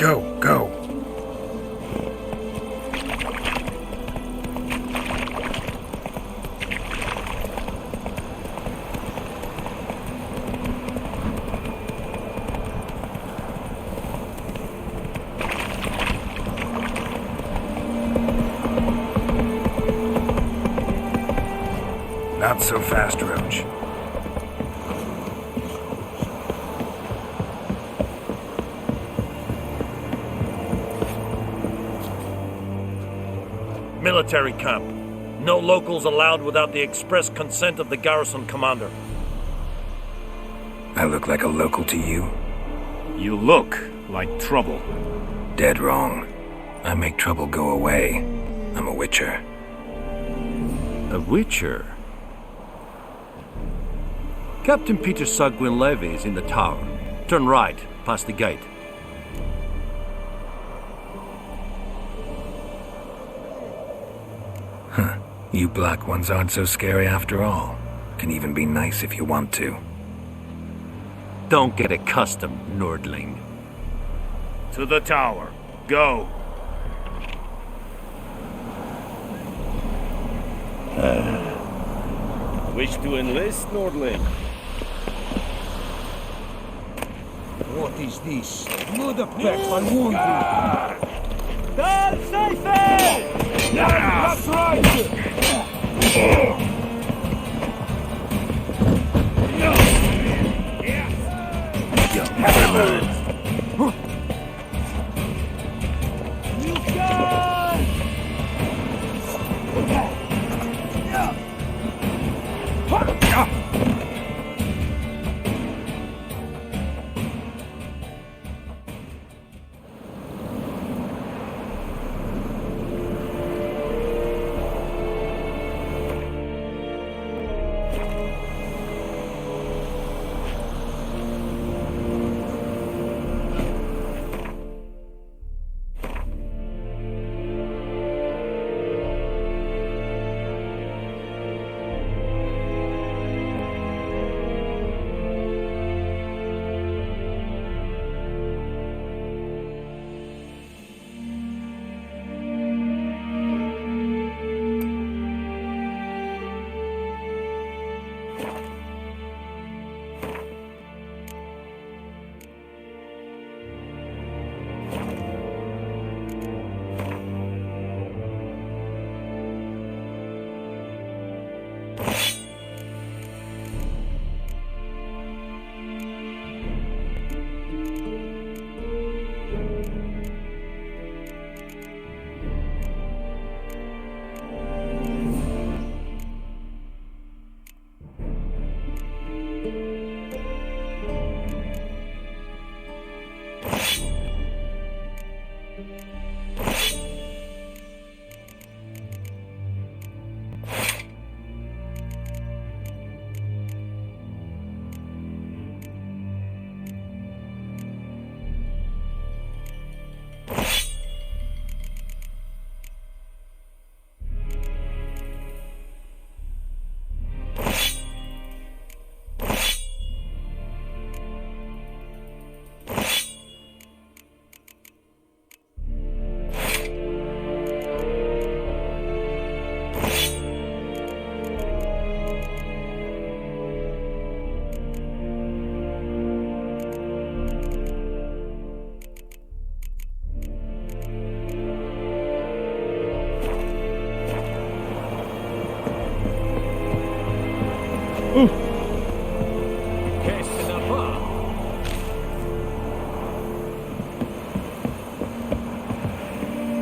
Go. Not so fast, Roach. Military camp. No locals allowed without the express consent of the garrison commander. I look like a local to you? You look like trouble. Dead wrong. I make trouble go away. I'm a witcher. A witcher? Captain Peter Sagwin Levy is in the tower. Turn right, past the gate. Huh. You black ones aren't so scary after all. Can even be nice if you want to. Don't get accustomed, Nordling. To the tower. Go. Wish to enlist, Nordling? What is this? Mother peck, I warned you! Dal safe! That's right!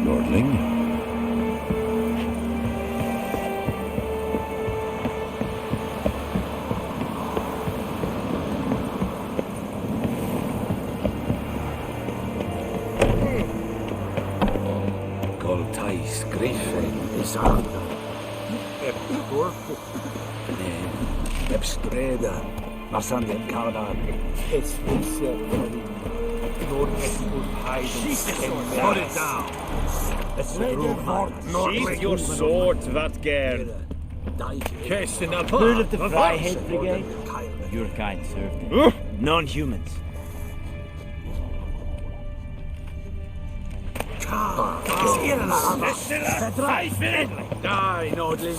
Nordling? Coltais Griffin is Arda. Corpo. Ebstreda. Marsandian Kardan. It's this Lord Put it down. Sheath your sword, Vatger. Who of the Fryhead Brigade? Your kind served them. Non-humans. Die, Nordling.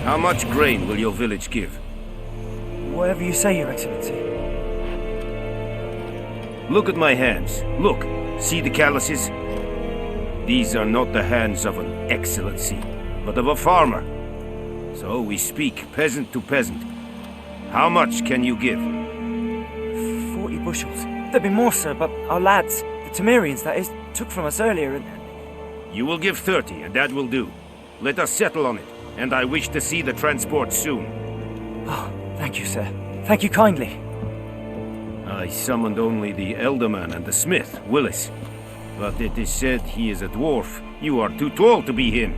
How much grain will your village give? Whatever you say, Your Excellency. Look at my hands. Look. See the calluses? These are not the hands of an excellency, but of a farmer. So we speak peasant to peasant. How much can you give? 40 bushels. There'd be more, sir, but our lads, the Temerians, that is, took from us earlier and... You will give 30, and that will do. Let us settle on it, and I wish to see the transport soon. Oh, thank you, sir. Thank you kindly. I summoned only the elderman and the smith, Willis. But it is said he is a dwarf. You are too tall to be him.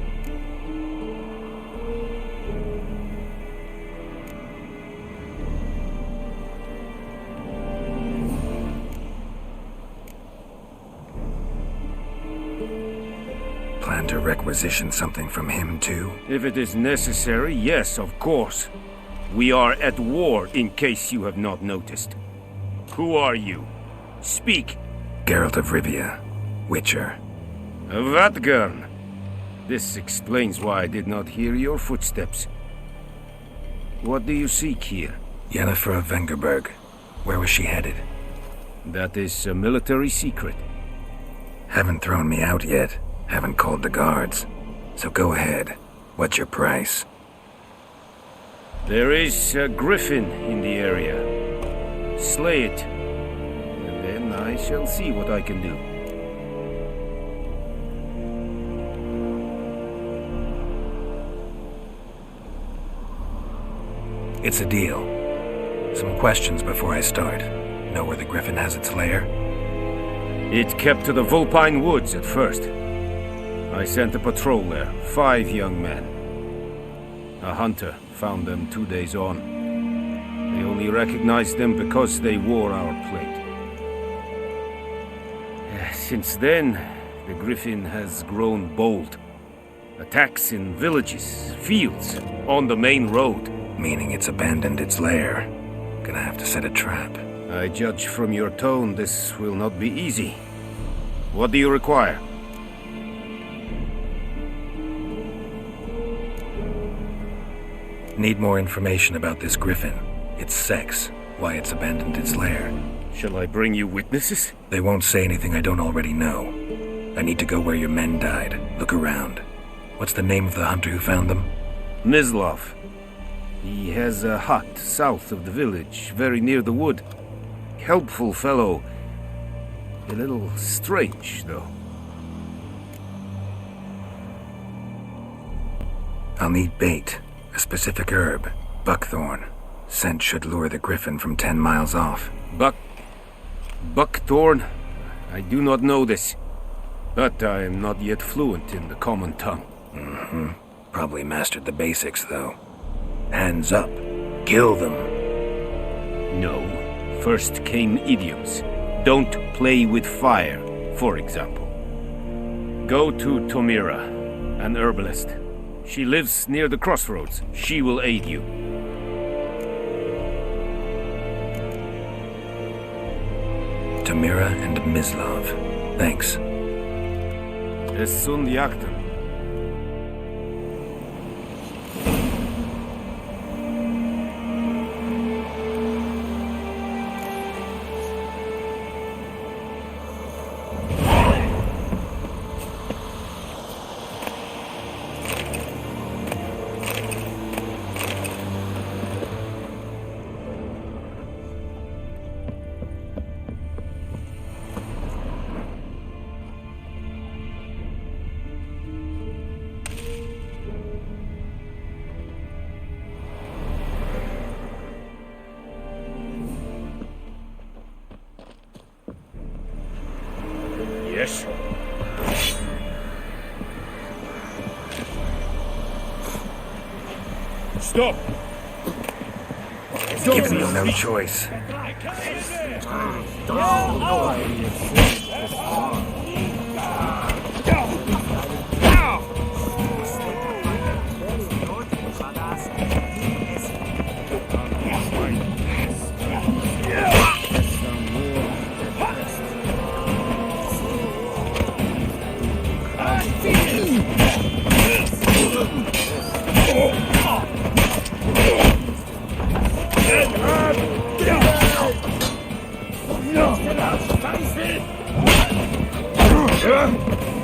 Plan to requisition something from him, too? If it is necessary, yes, of course. We are at war, in case you have not noticed. Who are you? Speak. Geralt of Rivia, Witcher. Vatgern. This explains why I did not hear your footsteps. What do you seek here? Yennefer of Vengerberg. Where was she headed? That is a military secret. Haven't thrown me out yet. Haven't called the guards. So go ahead. What's your price? There is a griffin in the area. Slay it, and then I shall see what I can do. It's a deal. Some questions before I start. Know where the griffin has its lair? It kept to the Vulpine Woods at first. I sent a patrol there, 5 young men. A hunter found them 2 days on. They only recognized them because they wore our plate. Since then, the griffin has grown bold. Attacks in villages, fields, on the main road. Meaning it's abandoned its lair. Gonna have to set a trap. I judge from your tone this will not be easy. What do you require? Need more information about this griffin. Its sex, why it's abandoned its lair. Shall I bring you witnesses? They won't say anything I don't already know. I need to go where your men died. Look around. What's the name of the hunter who found them? Mislav. He has a hut south of the village, very near the wood. Helpful fellow. A little strange, though. I'll need bait. A specific herb. Buckthorn. Scent should lure the griffin from 10 miles off. Buckthorn? I do not know this. But I am not yet fluent in the common tongue. Mm-hmm. Probably mastered the basics, though. Hands up. Kill them. No. First came idioms. Don't play with fire, for example. Go to Tomira, an herbalist. She lives near the crossroads. She will aid you. Tomira and Mislav. Thanks. Es sunt jagten. Yes. Stop! Gives me no choice. No!